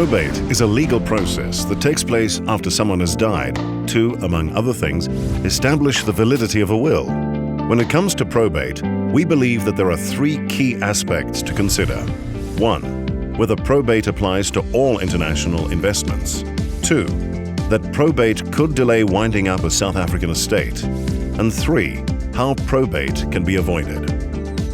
Probate is a legal process that takes place after someone has died to, among other things, establish the validity of a will. When it comes to probate, we believe that there are three key aspects to consider. 1. Whether probate applies to all international investments. 2. That probate could delay winding up a South African estate. And 3. How probate can be avoided.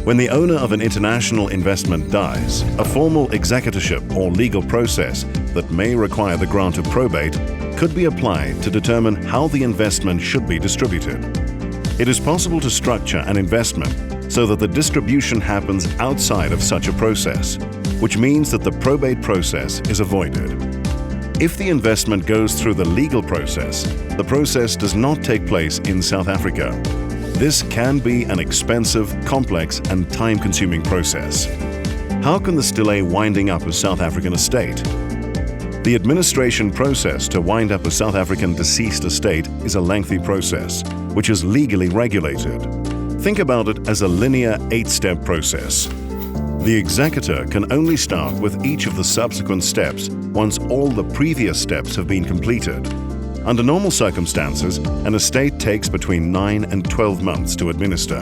When the owner of an international investment dies, a formal executorship or legal process that may require the grant of probate could be applied to determine how the investment should be distributed. It is possible to structure an investment so that the distribution happens outside of such a process, which means that the probate process is avoided. If the investment goes through the legal process, the process does not take place in South Africa. This can be an expensive, complex, and time-consuming process. How can this delay winding up a South African estate? The administration process to wind up a South African deceased estate is a lengthy process, which is legally regulated. Think about it as a linear 8-step process. The executor can only start with each of the subsequent steps once all the previous steps have been completed. Under normal circumstances, an estate takes between 9 and 12 months to administer.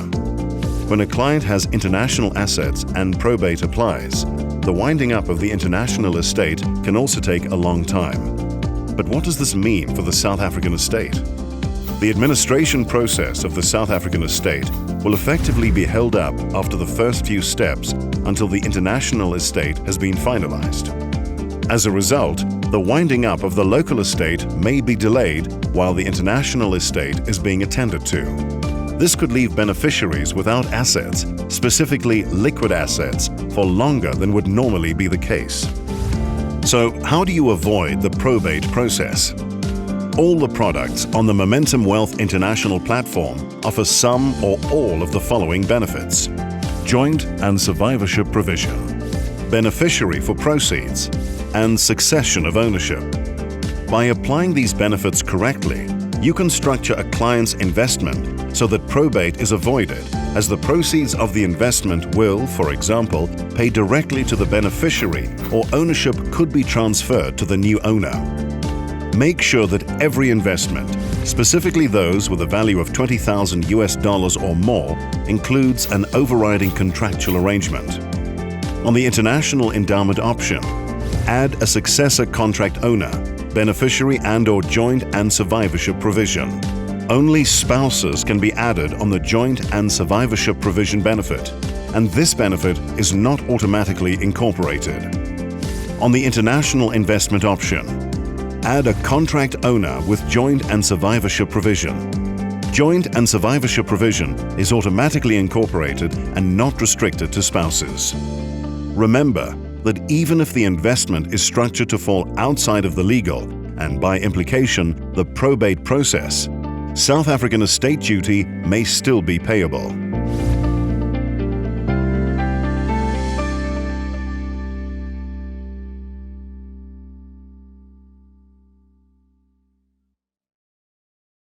When a client has international assets and probate applies, the winding up of the international estate can also take a long time. But what does this mean for the South African estate? The administration process of the South African estate will effectively be held up after the first few steps until the international estate has been finalized. As a result, the winding up of the local estate may be delayed while the international estate is being attended to. This could leave beneficiaries without assets, specifically liquid assets, for longer than would normally be the case. So, how do you avoid the probate process? All the products on the Momentum Wealth International platform offer some or all of the following benefits: joint and survivorship provision, beneficiary for proceeds, and succession of ownership. By applying these benefits correctly, you can structure a client's investment so that probate is avoided, as the proceeds of the investment will, for example, pay directly to the beneficiary, or ownership could be transferred to the new owner. Make sure that every investment, specifically those with a value of $20,000 or more, includes an overriding contractual arrangement. On the international endowment option, add a successor contract owner, beneficiary and/or joint and survivorship provision. Only spouses can be added on the joint and survivorship provision benefit, and this benefit is not automatically incorporated. On the international investment option, add a contract owner with joint and survivorship provision. Joint and survivorship provision is automatically incorporated and not restricted to spouses. Remember that even if the investment is structured to fall outside of the legal, and by implication, the probate process, South African estate duty may still be payable.